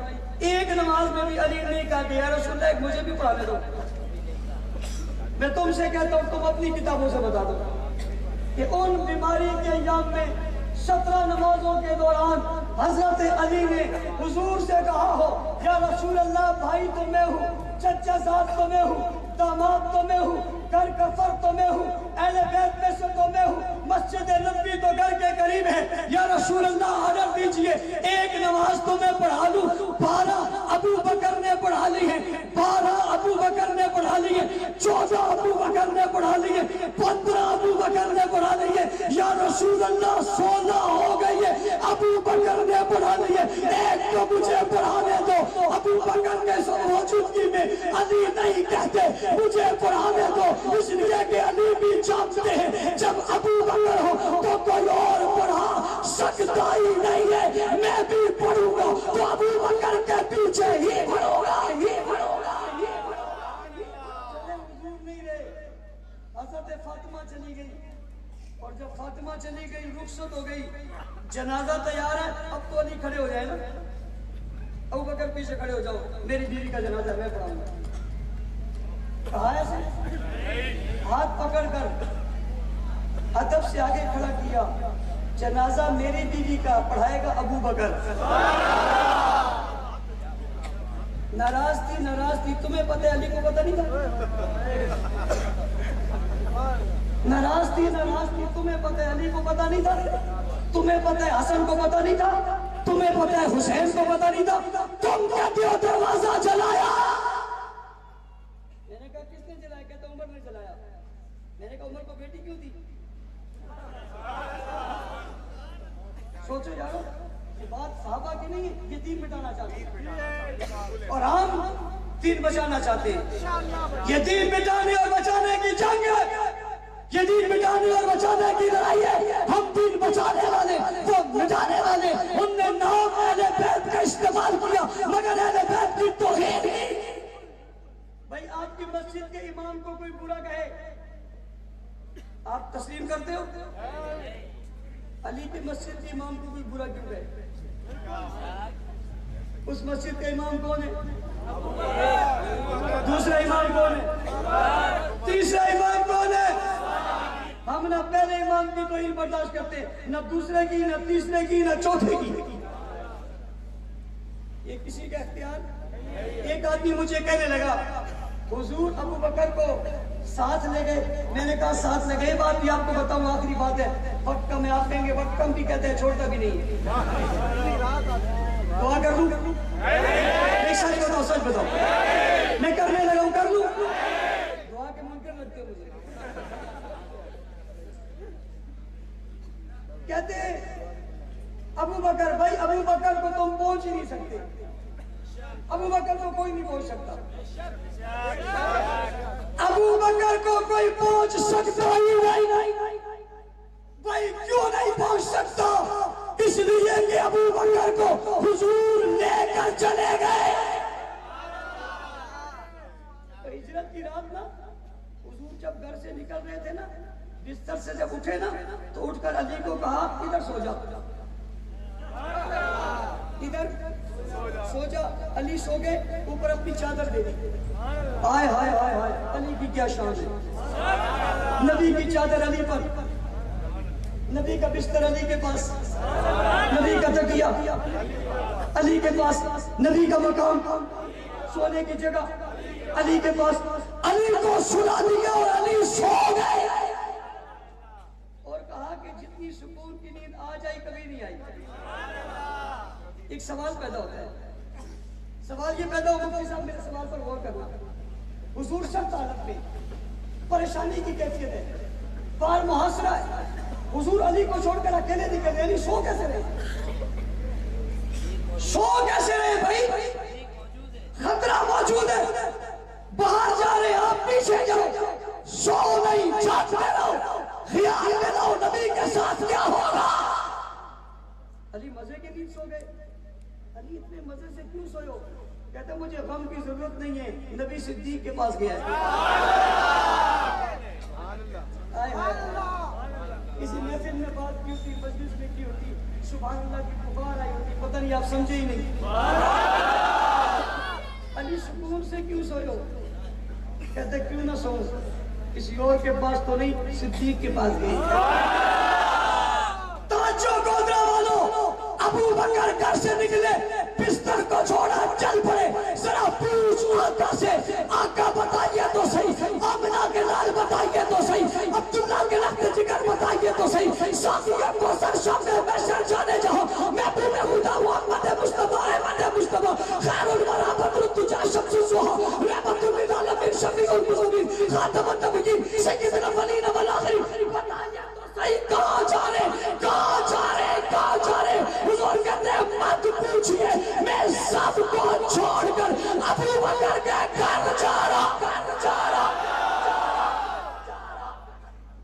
ایک نماز میں بھی علی نے کہا کہ یا رسول اللہ ایک مجھے بھی پڑھانے دو. میں تم سے کہتا ہوں تم اپنی کتابوں سے بتا دو کہ ان بیماری کے ایام میں 17 نمازوں کے دوران حضرت علی نے حضور سے کہا ہو یا رسول اللہ بھائی تو میں ہوں، چچا زاد تو میں ہوں، داماد تو میں ہوں، گھر کا فرد تو میں ہوں، اہل بیت میں سے تو میں ہوں، مسجد نبوی تو گھر کے قریب ہے، یا رسول اللہ آرڈر دیجئے ایک نماز تو میں پڑھا لوں. 12 ابو بکر نے پڑھا لی ہے، 12 ابو بکر نے پڑھا لی ہے، 14 ابو بکر نے پڑھا لی ہے، 15 ابو بکر نے پڑھا لی ہے. یا رسول اللہ 16 ہو گئی ہے، ابو بکر نے پڑھا لی ہے، ایک تو مجھے پڑھانے دو. ابو بکر کے موجودگی میں علی نہیں کہتے مجھے پڑھانے دو، اس لیے کہ علی بھی جانتے ہیں جب ابو بکر ہو تو کوئی اور پڑھا سکتا ہی نہیں ہے. میں بھی پڑھوں گا تو ابو بکر کے پیچھے ہی پڑھوں گا، ہی پڑھوں گا. حضور نہیں رہے، حضرت فاطمہ چلی گئی. اور جب فاطمہ چلی گئی رخصت ہو گئی، جنازہ تیار ہے، اب تو علی کھڑے ہو جائے نا. ابو بکر پیچھے کھڑے ہو جاؤ، میری بیوی کا جنازہ میں پڑھاؤں گا. کہا ایسے ہاتھ پکڑ کر ادب سے آگے کھڑا کیا، جنازہ میری بیوی کا پڑھائے گا ابو بکر. ناراض تھی تمہیں پتہ ہے علی کو پتہ نہیں تھا. ناراض تھی تمہیں پتہ ہے علی کو پتہ نہیں تھا. تمہیں پتہ ہے حسن کو پتہ نہیں تھا، تمہیں پتہ ہے حسین کو پتہ نہیں تھا. تم کہتے ہو دروازہ جلایا. میں نے کہا کس نے جلایا؟ کہتا عمر نے جلایا. میں نے کہا عمر کو بیٹی کیوں دی؟ سوچو یارو، یہ بات صحابہ کی نہیں ہے، یہ دین مٹانا چاہتے ہیں اور ہم دین بچانا چاہتے ہیں. یہ دین مٹانے اور بچانے کی جنگ ہے، یہ دین مٹانے اور بچانے کی لڑائی ہے. ہم دین بچانے والے، وہ مٹانے والے. ان نے نام اہل بیت کا استعمال کیا مگر اہل بیت کی توہین کی. بھائی آپ کی مسجد کے امام کو کوئی برا کہے آپ تسلیم کرتے ہو؟ علی کی مسجد کے امام کو کوئی برا کیوں کہے؟ اس مسجد کا امام کون ہے؟ دوسرا امام کون ہے؟ تیسرا امام کون ہے؟ ہم نہ پہلے امام کی توہین برداشت کرتے، نہ دوسرے کی، نہ تیسرے کی، نہ چوتھے کی. یہ کسی کا اختیار. ایک آدمی مجھے کہنے لگا حضور ابو بکر کو ساتھ لے گئے. میں نے کہا ساتھ لے گئے، بات بھی آپ کو بتاؤں آخری بات ہے، وقت کم ہے. آپ کہیں گے وقت کم بھی کہتے ہیں، چھوڑتا بھی نہیں. دعا کر لوں؟ نہیں، سچ بتاؤ، سچ بتاؤ. میں کرنے لگا ہوں، کر لوں؟ دعا کے منکر لگتے مجھے. کہتے ابو بکر، بھائی ابو بکر کو تم پہنچ ہی نہیں سکتے. ابو بکر کو کوئی نہیں پہنچ سکتا. ابو بکر کو کوئی پہنچ سکتا ہی نہیں. بھائی کیوں نہیں پہنچ سکتا؟ اس لیے کہ ابو بکر کو حضور لے کر چلے گئے. ہجرت کی رات نا، حضور جب گھر سے نکل رہے تھے نا، بستر سے جب اٹھے نا تو اٹھ کر علی کو کہا ادھر سو جا، ادھر سو جا. علی سو گئے، اوپر اپنی چادر دے دی. ہائے ہائے ہائے ہائے، علی کی کیا شان ہے. نبی کی چادر علی پر، نبی کا بستر علی کے پاس، نبی کا تکیہ علی کے پاس، نبی کا مقام، سونے کی جگہ علی کے پاس. علی کو سلا دیا اور علی سو گئے اور کہا کہ جتنی سکون کی نیند آ جائے کبھی نہیں آئی. ایک سوال پیدا ہوتا ہے، سوال یہ پیدا ہوگا مفتی صاحب میرے سوال پر غور کرنا. حضور سخت حالت میں، پریشانی کی کیفیت ہے، بار محاصرہ ہے. حضور علی کو چھوڑ کر اکیلے نکلے. علی سو کیسے رہے؟ سو کیسے رہے بھائی؟ خطرہ موجود ہے، باہر جا رہے آپ پیچھے جاؤ. سو نہیں، جاگتے رہو، خیال میں رہو نبی کے ساتھ کیا ہوگا. علی مزے کے نیند سو گئے. علی اتنے مزے سے کیوں سوئے ہو؟ کہتے مجھے غم کی ضرورت نہیں ہے، نبی صدیق کے پاس گیا ہے. نہیں آپ سمجھے ہی نہیں. علی سکون سے کیوں سوئے ہو؟ کہتے کیوں نہ سو، کسی اور کے پاس تو نہیں، صدیق کے پاس گئی. توجہ گودرا والو، ابو بکر گھر سے نکلے، بستر کو چھوڑا چل پڑے. ذرا پوچھ آقا سے، آقا بتائیے تو صحیح، آمنہ کے لال بتائیے تو صحیح، عبداللہ کے لخت جگر بتائیے تو صحیح، صافیہ کو سر شامل میں سر جانے جاؤ، میں پونے خدا ہوں احمد مصطفیٰ، احمد مصطفیٰ خیر الورا بدر الدجا شمس الضحیٰ رحمت للعالمین شفیع المذنبین خاتم النبیین سید الاولین والآخرین. بتائیے تو صحیح کہاں جا رہے، کہاں جا رہے، کہاں جا رہے؟ حضور کہتے ہیں مت پوچھئے، میں سب کو چھوڑ کر ابو بکر کے گھر جا رہا.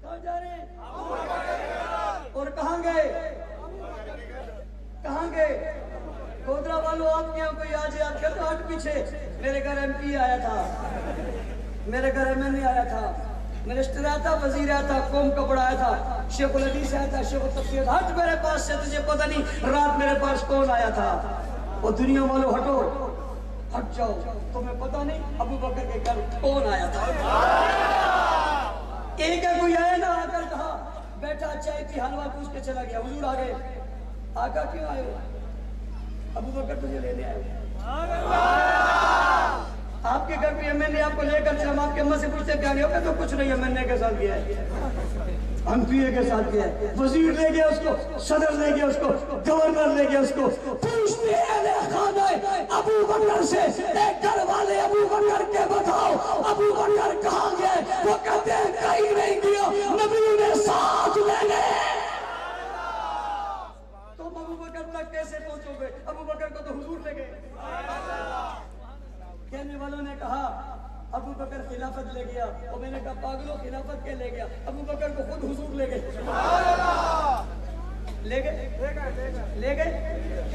کہاں جا رہے ہیں؟ اور کہاں گئے؟ کہاں گئے؟ گودرا والوں آپ کے یہاں کوئی آج یاد کرتا آٹھ پیچھے میرے گھر ایم پی آیا تھا، میرے گھر ایم این اے آیا تھا، منسٹر آیا تھا، وزیر آیا تھا، قوم کا بڑا آیا تھا، شیخ الحدیث آیا تھا، شیخ التفسیر. ہٹ میرے پاس سے، تجھے پتہ نہیں رات میرے پاس کون آیا تھا. اور دنیا والوں ہٹو، ہٹ جاؤ، تمہیں پتہ نہیں ابو بکر کے گھر کون آیا تھا. ایک ہے کوئی آیا نا، آ کر کہا بیٹھا چائے پی، حلوہ پوچھ کے چلا گیا. حضور آ گئے. آقا کیوں آئے ہو؟ ابو بکر تجھے لینے آئے ہو. آپ کے گھر کوئی ایم این اے آپ کو لے کر چلا، ہم آپ کے اماں سے پوچھتے کیا نہیں ہوگا؟ تو کچھ نہیں، ایم این اے کے ساتھ گیا ہے، ایم پی اے کے ساتھ گیا ہے، وزیر لے گیا اس کو، صدر لے گیا اس کو، گورنر لے گیا اس کو. پوچھتے ہیں خانہ ابو بکر سے، ایک گھر والے ابو بکر کے بتاؤ ابو بکر کہاں گئے؟ وہ کہتے ہیں کہیں نہیں گیا، نبی نے ساتھ لے گئے. تم ابو بکر تک کیسے پہنچو گے؟ ابو بکر کو تو حضور لے گئے. کہنے والوں نے کہا ابو بکر خلافت لے گیا، اور میں نے کہا پاگلو خلافت کے لے گیا؟ ابو بکر کو خود حضور لے گئے. لے گئے، لے گئے،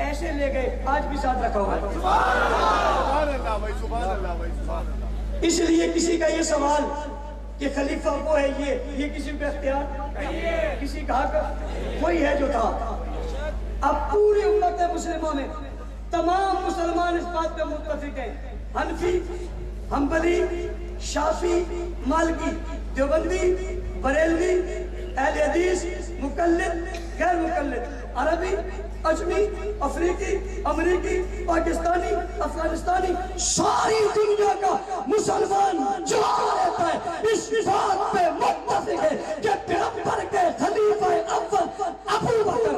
ایسے لے گئے. آج بھی ساتھ رکھا ہوا ہے. سبحان اللہ بھائی، سبحان اللہ بھائی، سبحان اللہ. اس لیے کسی کا یہ سوال کہ خلیفہ وہ ہے، یہ کسی کا اختیار، کسی کا حق، وہی ہے جو تھا. اب پوری امت مسلموں میں تمام مسلمان اس بات پہ متفق ہیں، حنفی، حنبلی، شافعی، مالکی، دیوبندی، بریلوی، اہل حدیث، مقلد، غیر مقلد، عربی، اجمی، افریقی، امریکی، پاکستانی، افغانستانی، ساری دنیا کا مسلمان جو رہتا ہے اس بات پہ متفق ہے کہ پیغمبر کے خلیفہ اول ابو بکر،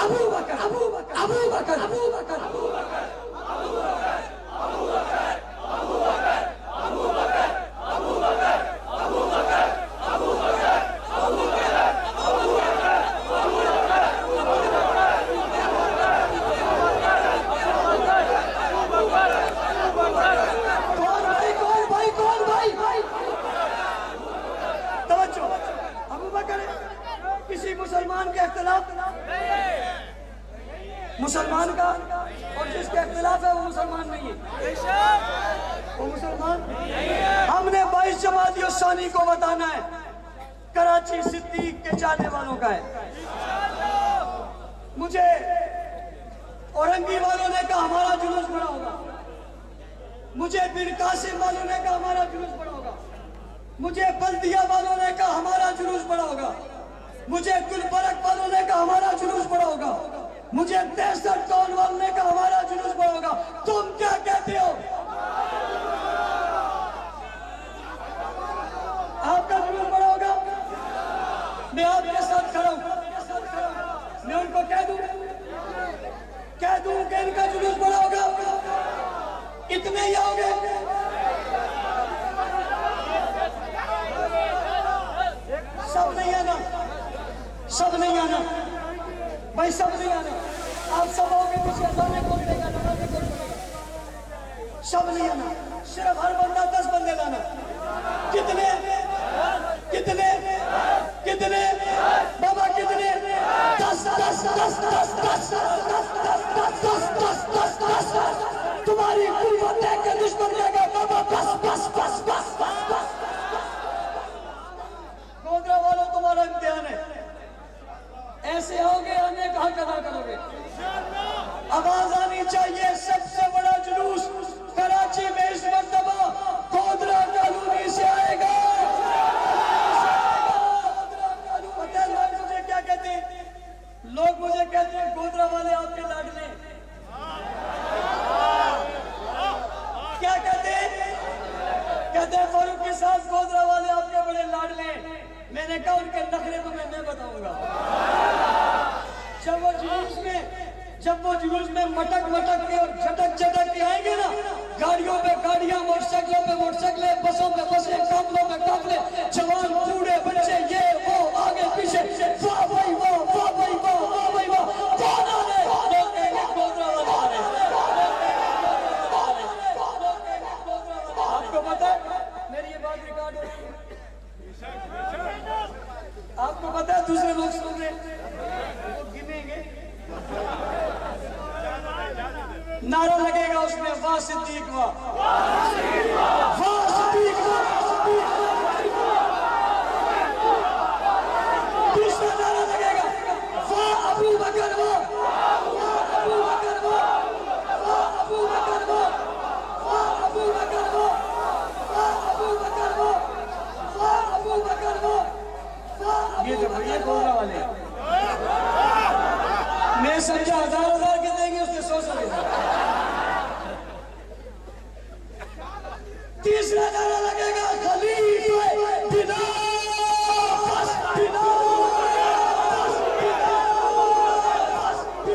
ابو بکر، ابو بکر، ابو بکر، ابو بکر، ابو بکر، ابو بکر، ابو بکر، ابو بکر، ابو بکر، ابو بکر، ابو بکر، ابو بکر، ابو بکر، ابو بکر، ابو بکر، ابو بکر، کون بھائی، کون بھائی، کون بھائی؟ توجہ، ابو بکر کسی مسلمان کے اختلاف، مسلمان کا، اور جس کے اختلاف ہے وہ مسلمان نہیں ہے، وہ مسلمان نہیں ہے. ہم نے 22 جمادی الثانی کو بتانا ہے، کراچی صدیق کے چاہنے والوں کا ہے. مجھے اورنگی والوں نے کہا ہمارا جلوس بڑا ہوگا، مجھے بن قاسم والوں نے کہا ہمارا جلوس بڑا ہوگا، مجھے بلدیہ والوں نے کہا ہمارا جلوس بڑا ہوگا، مجھے گلبرگ والوں نے کہا ہمارا جلوس بڑا ہوگا، مجھے 63 ٹون والوں نے کہا ہمارا جلوس بڑا ہوگا. تم کیا کہتے ہو؟ آپ کا جلوس بڑا ہوگا؟ میں آپ کے ساتھ کھڑا ہوں، میں ان کو کہہ دوں کہ ان کا جلوس بڑا ہوگا، اتنے ہی آؤ گے؟ سب نہیں آنا، سب نہیں آنا بھائی، سب نہیں آنا. آپ سب آؤ گے، پیچھے اذانیں کون دے گا، نمازیں کون پڑھے گا؟ سب نہیں آنا، صرف ہر بندہ 10 بندے لانا. کتنے کتنے کتنے بابا کتنے؟ 10 10 10 10 10 10 10 10 10. تمہاری قوت دیکھ کے دشمن لے گا بابا، بس بس بس بس بس. گودرا والوں تمہارا امتحان ہے، ایسے آؤ گے، ہمیں کہاں ادا کرو گے؟ میں نے کہا ان کے نخرے تمہیں میں بتاؤں گا. جب وہ جلوس میں مٹک مٹک کے اور جھٹک جھٹک کے آئیں گے نا، گاڑیوں پہ گاڑیاں، موٹر سائیکلوں پہ موٹر سائیکلیں، بسوں پہ بسیں، قافلوں پہ قافلے، جوان بوڑھے بچے، یہ وہ آگے پیچھے، واہ بھائی واہ، واہ بھائی واہ، واہ بھائی واہ، کون آ رہے؟ لوگ کہیں گے گودرا والا آ رہے. آپ کو پتہ ہے میری یہ بات ریکارڈ ہو رہی ہے؟ آپ کو پتہ ہے دوسرے لوگ سن رہے وہ گنیں گے، نعرہ لگے گا اس میں، واہ صدیق واہ، واہ صدیق واہ. دوسرا نعرہ لگے گا، واہ ابو بکر واہ، واہ ابو بکر واہ، واہ ابو بکر واہ، واہ ابو بکر واہ، واہ ابو بکر واہ، واہ ابو بکر واہ. یہ گودرا والے میں سمجھا 1000 کے دیں گے، اس نے 100 دے دیں. تیسرا نعرہ لگے گا، خلیفہ بنا بنا.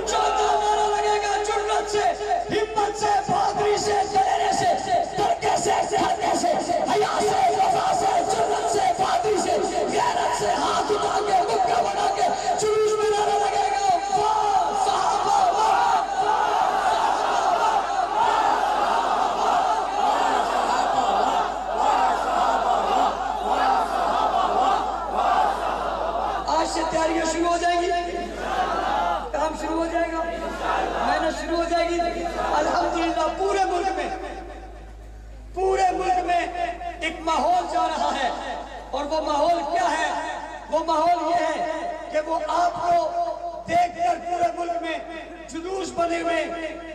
چوتھا نعرہ لگے گا، جرأت سے، ہمت سے، بہادری سے، دلیرے سے، ترکے سے، دھڑکے سے، حیا سے، وفا سے، جرأت سے، بہادری سے، غیرت سے، ہاتھ اٹھا کے مکہ بنا کے جلوس میں نعرہ لگے گا، واہ صحابہ واہ. آج سے تیاریاں شروع ہو جائیں گی، کام شروع ہو جائے گا، محنت شروع ہو جائے گی. الحمدللہ پورے ملک میں ایک ماحول جا رہا ہے، اور وہ ماحول کیا ہے؟ وہ ماحول یہ ہے کہ وہ آپ کو دیکھ کر پورے ملک میں جلوس بنے ہوئے،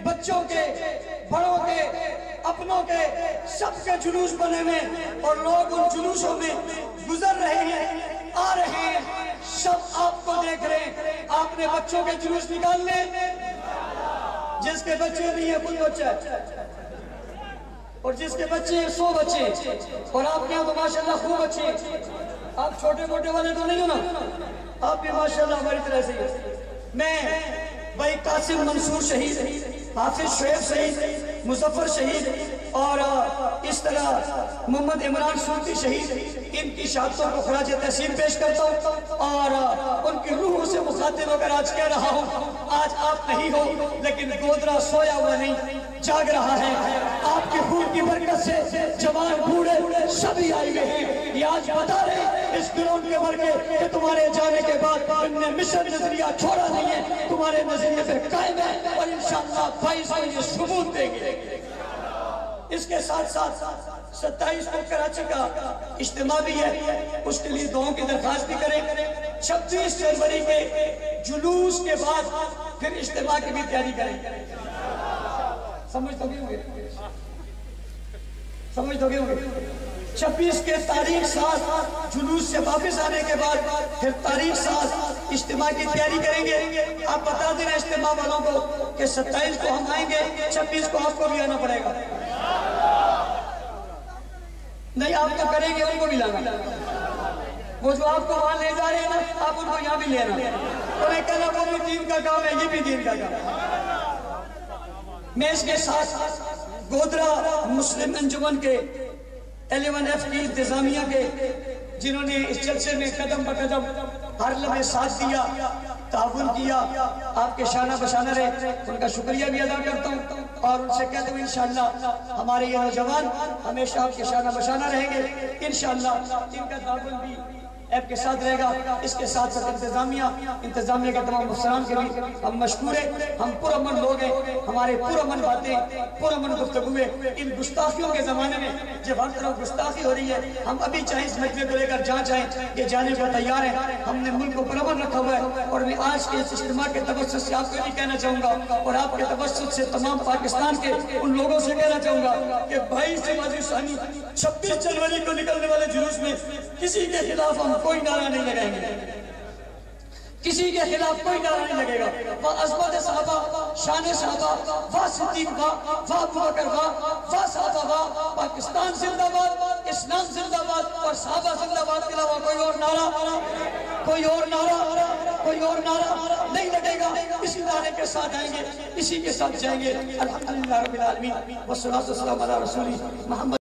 بچوں کے، بڑوں کے، اپنوں کے، سب کے جلوس بنے ہوئے، اور لوگ ان جلوسوں میں گزر رہے ہیں، آ رہے ہیں، سب آپ کو دیکھ رہے ہیں. آپ نے بچوں کے جلوس نکال لے، جس کے بچے نہیں ہیں خود بچہ ہے، اور جس کے بچے ہیں 100 بچے، اور آپ کے یہاں تو ماشاءاللہ خوب بچے ہیں. آپ چھوٹے موٹے والے تو نہیں ہو نا، آپ بھی ماشاءاللہ ہماری طرح سے ہی. میں بھائی قاسم منصور شہید، حافظ شعیب شہید، مظفر شہید، اور اس طرح محمد عمران صوتی شہید، ان کی شہادتوں کو خراج تحسین پیش کرتا ہوں، اور ان کی روحوں سے مخاطب ہو کر آج کہہ رہا ہوں، آج آپ نہیں ہو لیکن گودرا سویا ہوا نہیں، جاگ رہا ہے. آپ کے خون کی برکت سے جوان بوڑھے سبھی آئے ہوئے ہیں. یہ آج بتا رہے اس گراؤنڈ کے ورگے کہ تمہارے جانے کے بعد ان نے مشن نظریہ چھوڑا نہیں ہے، تمہارے نظریے پہ قائم ہے، اور انشاءاللہ 22 کو یہ ثبوت دیں گے. اس کے ساتھ ساتھ 27 کو کراچی کا اجتماع بھی ہے، اس کے لیے دعاؤں کی درخواست بھی کریں. 26 جنوری کے جلوس کے بعد پھر اجتماع کی بھی تیاری کریں. سمجھ تو گئے ہوں گے 26 کے تاریخ ساتھ جلوس سے واپس آنے کے بعد پھر تاریخ ساتھ اجتماع کی تیاری کریں گے. آپ بتا دیں اجتماع والوں کو کہ 27 کو ہم آئیں گے، 26 کو آپ کو بھی آنا پڑے گا. نہیں آپ تو کریں گے، ان کو بھی لانا. وہ جو آپ کو وہاں لے جا رہے ہیں نا، آپ ان کو یہاں بھی لینا. انہیں کہنا وہ بھی دین کا کام ہے، یہ بھی دین کا کام ہے. میں اس کے ساتھ گودرا مسلم انجمن کے 11F کی انتظامیہ کے، جنہوں نے اس جلسے میں قدم بقدم ہر لمحے ساتھ دیا، تعاون کیا، آپ کے شانہ بشانہ رہے، ان کا شکریہ بھی ادا کرتا ہوں. اور ان سے کہتا ہوں انشاءاللہ ہمارے یہ نوجوان ہمیشہ آپ کے شانہ بشانہ رہیں گے. انشاءاللہ ان کا تعاون بھی ایپ کے ساتھ رہے گا. اس کے ساتھ ساتھ انتظامیہ کے تمام افسران کے بھی ہم مشکور ہیں. ہم پرامن لوگ ہیں، ہمارے پرامن باتیں، پرامن گفتگویں. ان گستاخیوں کے زمانے میں جب ہر طرف گستاخی ہو رہی ہے، ہم ابھی چاہیں اس مجمع کو لے کر جہاں چاہیں کہ جانے کو تیار ہیں. ہم نے ملک کو پرامن رکھا ہوا ہے، اور میں آج کے اس اجتماع کے توسط سے آپ کو بھی کہنا چاہوں گا، اور آپ کے توسط سے تمام پاکستان کے ان لوگوں سے کہنا چاہوں گا کہ 22 جمادی ثانی 26 جنوری کو نکلنے والے جلوس میں کسی کے خلاف ہم کوئی نعرہ نہیں لگائیں گے، کسی کے خلاف کوئی نعرہ نہیں لگے گا. عظمت صحابہ، شان صحابہ، واہ صدیق واہ، واہ ابو بکر واہ، واہ صحابہ واہ، پاکستان زندہ باد، اسلام زندہ باد. باد اور صحابہ زندہ باد کے علاوہ کوئی اور نعرہ نہیں لگے گا. اسی نعرے کے ساتھ آئیں گے, اسی کے ساتھ جائیں گے. الحمدللہ رب العالمین والصلاۃ والسلام علی رسول محمد.